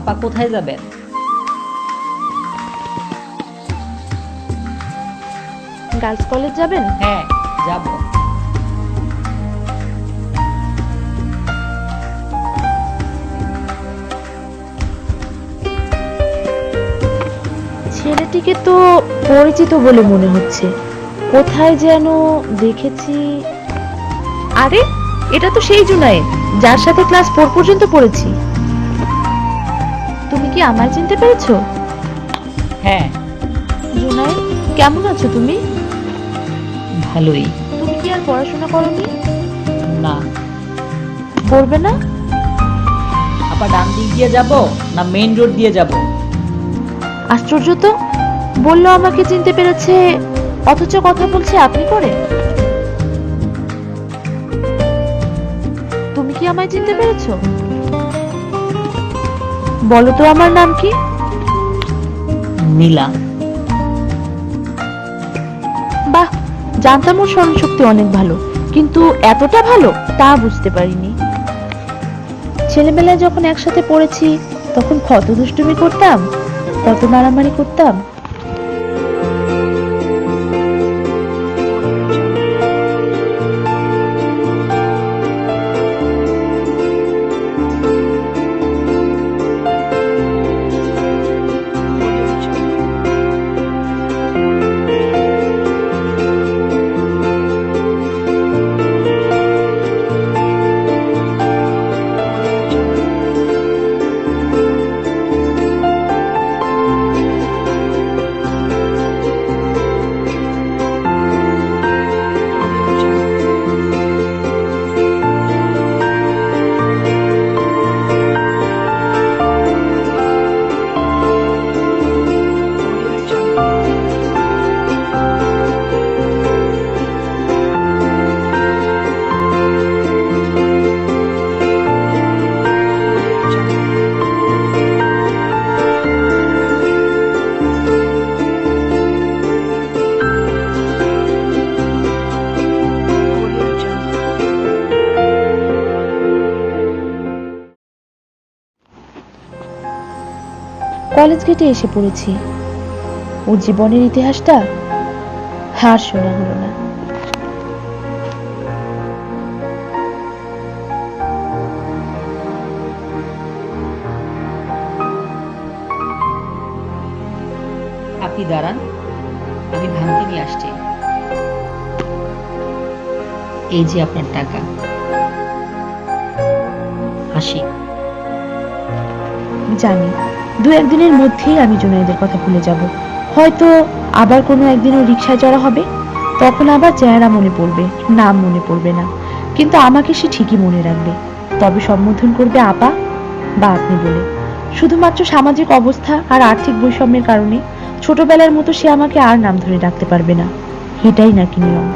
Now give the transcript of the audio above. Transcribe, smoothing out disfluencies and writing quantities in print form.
আপা কোথায় যাবেন? গার্লস কলেজ যাবেন? হ্যাঁ, যাব। ছেলেটিকে তো পরিচিত বলে মনে হচ্ছে, কোথায় যেন দেখেছি। আরে, এটা তো সেই জুনায়েদ যার সাথে ক্লাস 4 পর্যন্ত পড়েছি। তুমি কি আমায় চিনতে পেরেছো? হ্যাঁ, জুনায়েদ, কেমন আছো তুমি? ভালোই। তুমি কি আর পড়াশোনা করোনি? না। করবে না? আপা ডান দিক দিয়ে যাব না মেইন রোড দিয়ে যাব? আশ্চর্য তো, বললো আমাকে চিনতে পেরেছে, অথচ কথা বলছে আপনি করে। তুমি কি আমায় চিনতে পেরেছো? বলো তো আমার নাম কি? নীলা। বাহ, জানতাম ওর স্মরণশক্তি অনেক ভালো, কিন্তু এতটা ভালো তা বুঝতে পারিনি। ছেলেবেলায় যখন একসাথে পড়েছি তখন কত দুষ্টুমি করতাম, কত মারামারি করতাম। কলেজ গেটে এসে পড়েছি। ওর জীবনের ইতিহাসটা আর শোনা হলো না। আপনি দাঁড়ান, আমি ভাঙতে নিয়ে আসছি। এই যে আপনার টাকা। আসি। জানি, দু একদিনের মধ্যেই আমি জুনাইদের কথা ভুলে যাব। হয়তো আবার কোনো একদিন ও রিক্সায় চড়া হবে, তখন আবার চেহারা মনে পড়বে, নাম মনে পড়বে না, কিন্তু আমাকে সে ঠিকই মনে রাখবে। তবে সম্বোধন করবে আপা বা আপনি বলে। শুধুমাত্র সামাজিক অবস্থা আর আর্থিক বৈষম্যের কারণে ছোটবেলার মতো সে আমাকে আর নাম ধরে ডাকতে পারবে না। এটাই নাকি নিয়ম।